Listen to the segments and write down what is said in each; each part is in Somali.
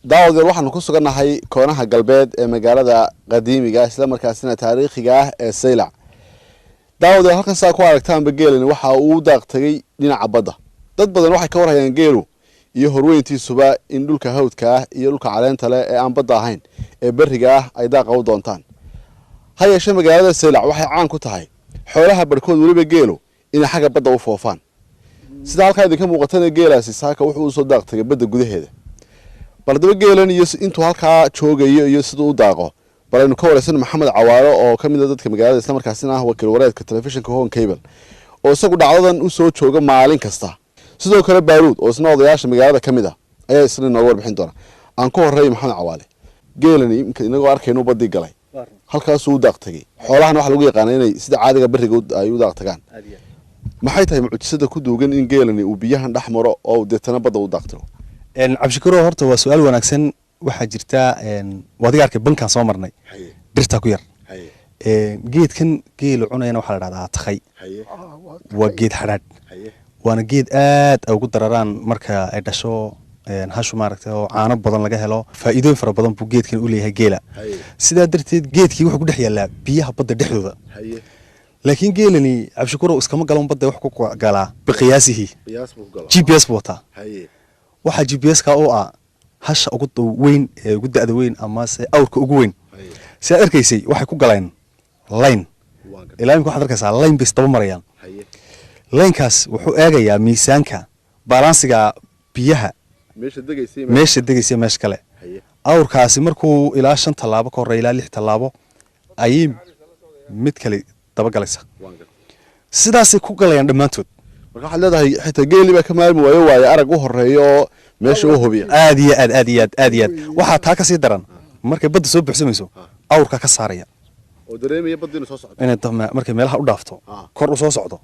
daawad waxaan ku suganahay koonaha galbeed ee magaalada qadiimiga isla markaasina taariikhiga ah ee Saylac. daawad halkan saa ku aragtaan geelani waxa uu daaq tagay dhinaca badda. dad badan waxay ka warhayaan geelu iyo horweyntiisuba in dhulka hawdka ah iyo dhulka caleenta leh ee aan badda ahayn ee bariga ah ay daaq u doontaan. hayeeshee magaalada Saylac waxay caan ku tahay xoolaha barkood waliba geelu in xagga badda u foofaan. sida halka idinka muuqatana geelaasi saaka wuxuu soo daaq tagay badda gudaheeda. baldaba geelan iyo intuu halka joogayo iyo sidoo u daaqo balaynu ka wareysan Maxamed Cawaalo oo kamid ah dadka magaalada isla markaasina ah wakiil wareedka telefishinka Hon Cable oo isagu dhacdadan u soo jooga maalin kasta. sidoo kale Baaruud oo isna odayaasha magaalada kamid ah ayaa isna noo warbixin doona. aan ku horeeyay Maxamed Cawaale. geelani inagoo arkayno badii galay halkaas uu daaq tagay. xoolahan waxa lagu yaqaan inay sida caadiga bariga ay u daaq tagaan. maxay tahay mucjisada ku duugan in geelani uu biyahan dhaxmaro oo deetana badda u daaqto? cabshikuro horta waa su'aal wanaagsan. waxa jirta wadiga arkay bankan soo marnay dirta ku yar geedkan geel cunayna waxa la dhahdaa takhay waa geed xaraad waana geed aad ugu dararaan marka ay dhasho hashu maaragtay oo caano badan laga helo faa'iidooyin fara badan buu geedkan u leeyahay geela. sidaa darteed geedkii wuxuu ku dhex yaalaa biyaha badda dhexdooda. laakiin geelani cabshikuro iskama galan badda wax ku galaa biqiyaasihi GPS buu wataa. waxa GPS ka oo ah hasha ugu weyn ee ugu da'da weyn ama se awrka ugu weyn. si aad arkaysay waxay ku galeen line ilaa imka waxaad arkaysaa line bis daba marayaan. linekaas wuxuu eegayaa miisaanka balansiga biyaha meesha degaysay meesha kale. awrkaasi markuu ilaa 5 talaabo ka hor ilaa 6 talaabo ayay mid kale daba galaysa. sidaas ku galayaan dhamaantood. marka waxaad leedahay xitaa geeli baa ka maalmi waayo arag u horeeyo meesha u hubiya aad iyo aad waxa taa ka sii daran markay badda soo buuxsamayso awrka ka saaraya oo dareemaya badda soo socdo inay markay meelaha u dhaafto kor u soo socdo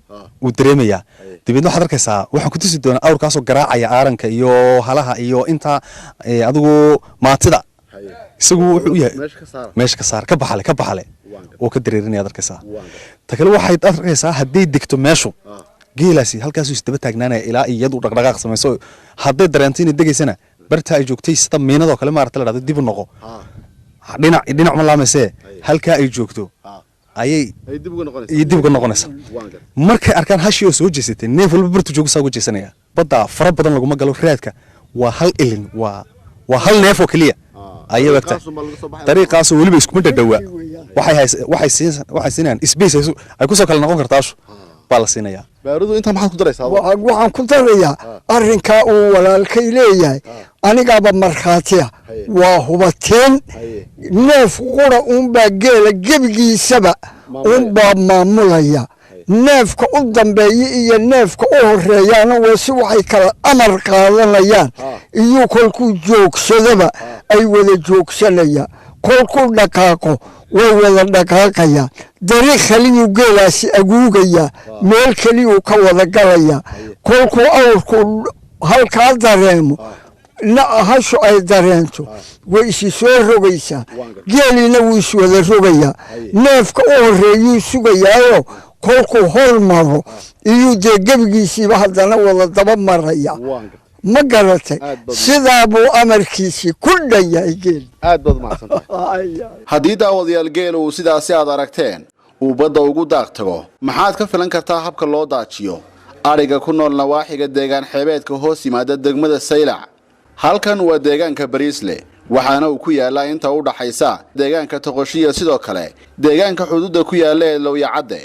uu dareemaya. dibadna waxaad arkaysaa waxaan ku tusi doonaa awrkaasoo garaacaya aaranka iyo halaha iyo inta adigu maatida isagu wuxuu u yahay meesha ka saar ka baxale oo ka dareerinaya arkaysaa. ta kale waxaad arkaysaa haddii digto meeshu geelaasi halkaas uu isdaba taagnaanaya ilaa iyadu dhaqdhaqaaq sameeyso haday dareento in degaysana barta ay joogtay sida miinado kale maarta la dhado dib u noqo dhinac ma laameysee halka ay joogto ayay dib uga noqonaysaa. markay arkaan hashi oo soo jeesatay neef walba bartu joogo soo jeesanaya. badda fara badan lagu magalo raadka waa hal ilin waa hal neef oo kaliya ayay waqti dariiqaas waliba isku dhadhawa waxay siinayaan space ay ku soo kala noqon kartaa balasinaya. baarudu inta maxaad ku daraysaa? waxaan ku darayaa arrinka uu walaalkay leeyahay anigaaba markhaatiya waa hubateen neef qura unbaa geela gebigiisaba unbaa maamulaya. neefka u dambeeya iyo neefka u horeeyaana waa si waxay kala amar qaadanayaan iyo kolkuu joogsadaba ay wada joogsanayaan. kolkuu dhaqaaqo way wada dhaqaaqayaan. dariiq kaliyuu geelaasi aguugayaa meel kaliyuu ka wada galayaa. kolkuu awrku halkaa dareemo hashu ay dareento way isi soo rogaysaa. geelina wuu is wada rogayaa. neefka u horeeyuu sugayaayo kolkuu hor maro iyuu dee gebigiisiiba haddana wada daba maraya. ma garatay sidaa buu amarkiisii ku dhayahay geel. aad baad mahadsantahay. haddii daawadayaal geel uu sidaasi aad aragteen uu badda ugu daaq tago maxaad ka filan kartaa habka loo daajiyo ariga ku nool nawaaxiga deegaan xeebeedka hoos yimaada degmada Saylac. halkan waa deegaanka Bariisle waxaana uu ku yaalaa inta u dhaxaysa deegaanka Toqoshiya sidoo kale deegaanka xuduudda ku yaala ee Lowyacadde.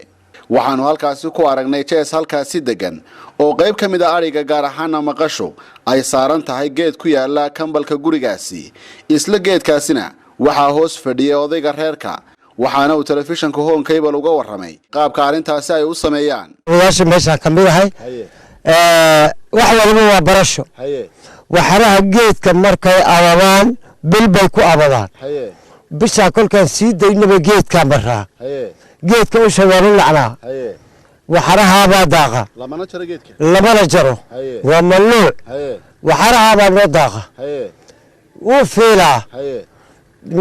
waxaanu halkaasi ku aragnay jees halkaasi degan oo qayb ka mid ah ariga gaar ahaan maqasho ay saaran tahay geed ku yaala kambalka gurigaasi. isla geedkaasina waxaa hoos fadhiya odayga reerka waxaana uu telefishinka Hon Cable uga warramay qaabka arintaasi ay u sameeyaan. odayaasha meesha ka mid ahay wax walba waa barasho. waxaraha geedka markay abadaan bilbay ku abadaan. bisha kolkaan sii daynaba geedka maraa geedka u shawaaro lacnaa waxaraha baa daaqa lamana jaro waa mamnuuc. waxaraha baa loo daaqa wuu fiilaa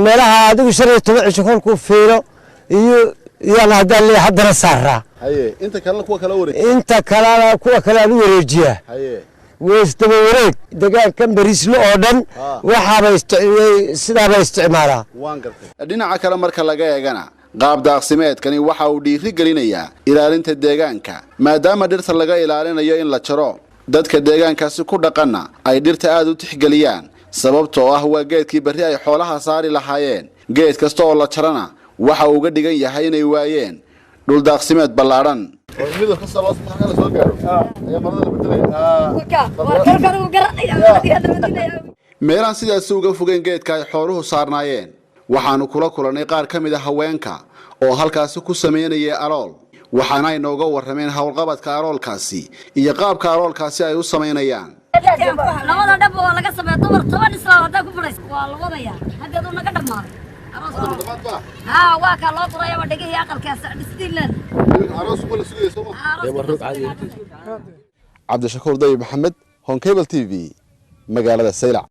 meelaha adigu 15 cisho kolkuu fiilo iyo yana haddaan leeyahay haddana saaraa. inta kale kuwa kale aan wareejiyaa weysdaba wareeg deegaankan bariislo oo dhan waxaaba sidaaba isticmaalaa dhinaca kale marka laga eegana qaab daaqsimeedkani waxa uu dhiiri gelinayaa ilaalinta deegaanka maadaama dhirta laga ilaalinayo in la jaro dadka deegaankaasi ku dhaqanna ay dhirta aad u tixgeliyaan sababtoo ah waa geedkii berri ay xoolaha saari lahaayeen geed kasta oo la jarana waxa uu uga dhigan yahay inay waayeen dhul daaqsimeed ballaadhan meelaan sidaasi uga fogeen geedka ay xooluhu saarnaayeen waxaanu kula kulannay qaar ka mid a haweenka oo halkaasi ku samaynayay alool waxaana ay nooga warrameen howlqabadka aloolkaasi iyo qaabka aloolkaasi ay u samaynayaan labada dhab oo laga sameeyo dumar 10 isla wada ku fadhiis waa la wadaya haddii uu naga dhamaaday waa ka loo furaya wadhigii aqalkaas dhistiilan cabdishakuur dayib maxamed Hon Cable TV magaalada Saylac